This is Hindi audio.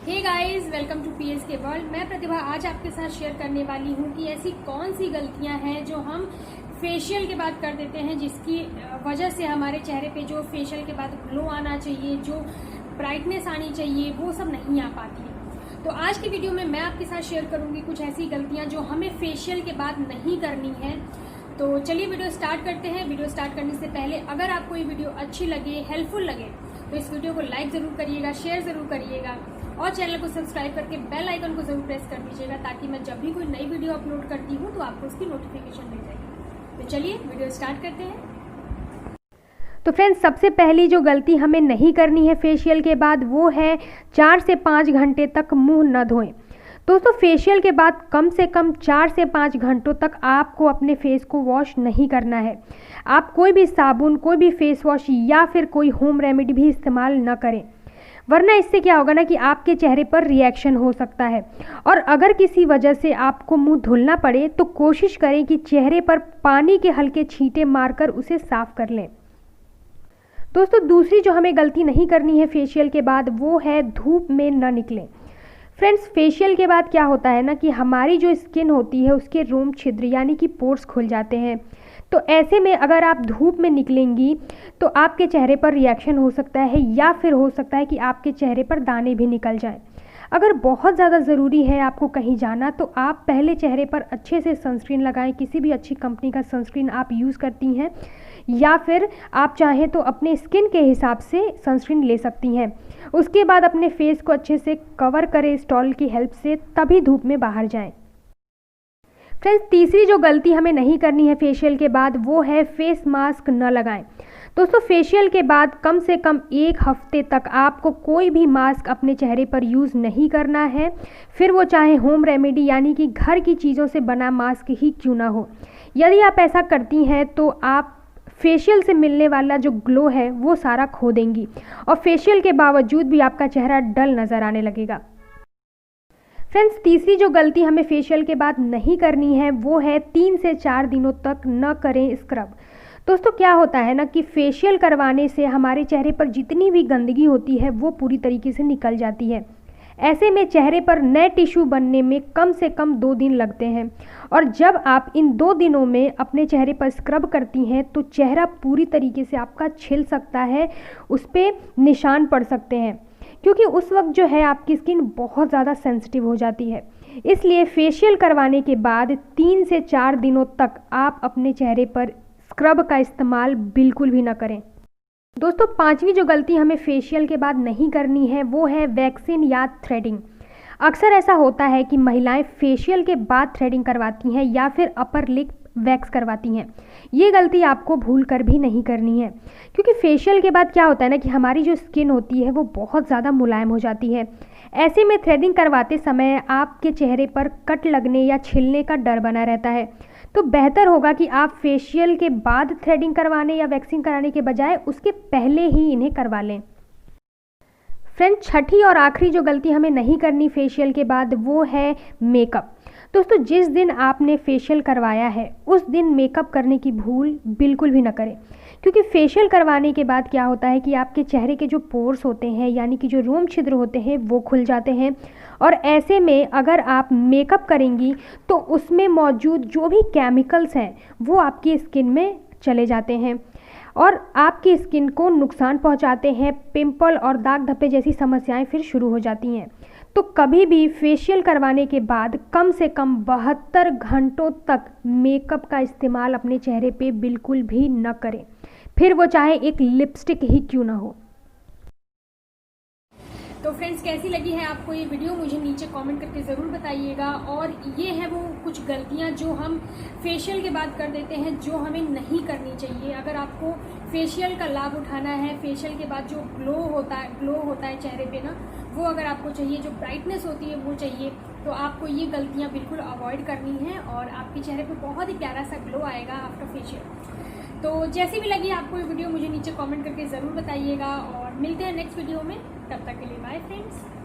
Hey guys, welcome to PSK world. मैं प्रतिभा आज आपके साथ शेयर करने वाली हूँ कि ऐसी कौन सी गलतियाँ हैं जो हम फेशियल के बाद कर देते हैं, जिसकी वजह से हमारे चेहरे पे जो फेशियल के बाद ग्लो आना चाहिए, जो ब्राइटनेस आनी चाहिए, वो सब नहीं आ पाती है। तो आज की वीडियो में मैं आपके साथ शेयर करूँगी कुछ ऐसी गलतियाँ जो हमें फेशियल के बाद नहीं करनी है। तो चलिए वीडियो स्टार्ट करते हैं। वीडियो स्टार्ट करने से पहले अगर आपको ये वीडियो अच्छी लगे, हेल्पफुल लगे, तो इस वीडियो को लाइक ज़रूर करिएगा, शेयर ज़रूर करिएगा और चैनल को सब्सक्राइब करके बेल आइकन को जरूर प्रेस कर दीजिएगा, ताकि मैं जब भी कोई नई वीडियो अपलोड करती हूँ तो आपको उसकी नोटिफिकेशन मिल जाएगी। तो चलिए वीडियो स्टार्ट करते हैं। तो फ्रेंड्स, सबसे पहली जो गलती हमें नहीं करनी है फेशियल के बाद, वो है 4 से 5 घंटे तक मुंह न धोएं। दोस्तों, फेशियल के बाद कम से कम 4 से 5 घंटों तक आपको अपने फेस को वॉश नहीं करना है। आप कोई भी साबुन, कोई भी फेस वॉश या फिर कोई होम रेमेडी भी इस्तेमाल न करें, वरना इससे क्या होगा ना कि आपके चेहरे पर रिएक्शन हो सकता है। और अगर किसी वजह से आपको मुंह धुलना पड़े तो कोशिश करें कि चेहरे पर पानी के हल्के छींटे मारकर उसे साफ कर लें। दोस्तों, दूसरी जो हमें गलती नहीं करनी है फेशियल के बाद, वो है धूप में न निकलें। फ्रेंड्स, फेशियल के बाद क्या होता है ना कि हमारी जो स्किन होती है उसके रोम छिद्र यानी कि पोर्स खुल जाते हैं। तो ऐसे में अगर आप धूप में निकलेंगी तो आपके चेहरे पर रिएक्शन हो सकता है, या फिर हो सकता है कि आपके चेहरे पर दाने भी निकल जाएं। अगर बहुत ज़्यादा ज़रूरी है आपको कहीं जाना, तो आप पहले चेहरे पर अच्छे से सनस्क्रीन लगाएं। किसी भी अच्छी कंपनी का सनस्क्रीन आप यूज़ करती हैं, या फिर आप चाहें तो अपने स्किन के हिसाब से सनस्क्रीन ले सकती हैं। उसके बाद अपने फेस को अच्छे से कवर करें स्टॉल की हेल्प से, तभी धूप में बाहर जाएं। फ्रेंड्स, तीसरी जो गलती हमें नहीं करनी है फेशियल के बाद, वो है फेस मास्क न लगाएं। दोस्तों, फेशियल के बाद कम से कम 1 हफ्ते तक आपको कोई भी मास्क अपने चेहरे पर यूज़ नहीं करना है, फिर वो चाहे होम रेमेडी यानी कि घर की चीज़ों से बना मास्क ही क्यों ना हो। यदि आप ऐसा करती हैं तो आप फेशियल से मिलने वाला जो ग्लो है वो सारा खो देंगी, और फेशियल के बावजूद भी आपका चेहरा डल नज़र आने लगेगा। फ्रेंड्स, तीसरी जो गलती हमें फेशियल के बाद नहीं करनी है, वो है 3 से 4 दिनों तक न करें स्क्रब। दोस्तों, क्या होता है ना कि फेशियल करवाने से हमारे चेहरे पर जितनी भी गंदगी होती है वो पूरी तरीके से निकल जाती है। ऐसे में चेहरे पर नए टिश्यू बनने में कम से कम 2 दिन लगते हैं, और जब आप इन 2 दिनों में अपने चेहरे पर स्क्रब करती हैं तो चेहरा पूरी तरीके से आपका छिल सकता है, उस पर निशान पड़ सकते हैं, क्योंकि उस वक्त जो है आपकी स्किन बहुत ज़्यादा सेंसिटिव हो जाती है। इसलिए फेशियल करवाने के बाद 3 से 4 दिनों तक आप अपने चेहरे पर स्क्रब का इस्तेमाल बिल्कुल भी ना करें। दोस्तों, 5वीं जो गलती हमें फेशियल के बाद नहीं करनी है, वो है वैक्सीन या थ्रेडिंग। अक्सर ऐसा होता है कि महिलाएं फेशियल के बाद थ्रेडिंग करवाती हैं या फिर अपर लिप वैक्स करवाती हैं। ये गलती आपको भूल कर भी नहीं करनी है, क्योंकि फेशियल के बाद क्या होता है ना कि हमारी जो स्किन होती है वो बहुत ज़्यादा मुलायम हो जाती है। ऐसे में थ्रेडिंग करवाते समय आपके चेहरे पर कट लगने या छिलने का डर बना रहता है। तो बेहतर होगा कि आप फेशियल के बाद थ्रेडिंग करवाने या वैक्सिंग कराने के बजाय उसके पहले ही इन्हें करवा लें। फ्रेंड, छठी और आखिरी जो गलती हमें नहीं करनी फेशियल के बाद, वो है मेकअप। दोस्तों, जिस दिन आपने फेशियल करवाया है उस दिन मेकअप करने की भूल बिल्कुल भी न करें, क्योंकि फेशियल करवाने के बाद क्या होता है कि आपके चेहरे के जो पोर्स होते हैं यानी कि जो रोम छिद्र होते हैं वो खुल जाते हैं, और ऐसे में अगर आप मेकअप करेंगी तो उसमें मौजूद जो भी केमिकल्स हैं वो आपकी स्किन में चले जाते हैं और आपकी स्किन को नुकसान पहुंचाते हैं। पिंपल और दाग धब्बे जैसी समस्याएं फिर शुरू हो जाती हैं। तो कभी भी फेशियल करवाने के बाद कम से कम 72 घंटों तक मेकअप का इस्तेमाल अपने चेहरे पे बिल्कुल भी न करें, फिर वो चाहे एक लिपस्टिक ही क्यों ना हो। तो फ्रेंड्स, कैसी लगी है आपको ये वीडियो, मुझे नीचे कमेंट करके ज़रूर बताइएगा। और ये है वो कुछ गलतियां जो हम फेशियल के बाद कर देते हैं, जो हमें नहीं करनी चाहिए। अगर आपको फेशियल का लाभ उठाना है, फेशियल के बाद जो ग्लो होता है चेहरे पे ना, वो अगर आपको चाहिए, जो ब्राइटनेस होती है वो चाहिए, तो आपको ये गलतियाँ बिल्कुल अवॉइड करनी है और आपके चेहरे पे बहुत ही प्यारा सा ग्लो आएगा आफ्टर फेशियल। तो जैसी भी लगी आपको ये वीडियो, मुझे नीचे कमेंट करके ज़रूर बताइएगा, और मिलते हैं नेक्स्ट वीडियो में। तब तक के लिए बाय फ्रेंड्स।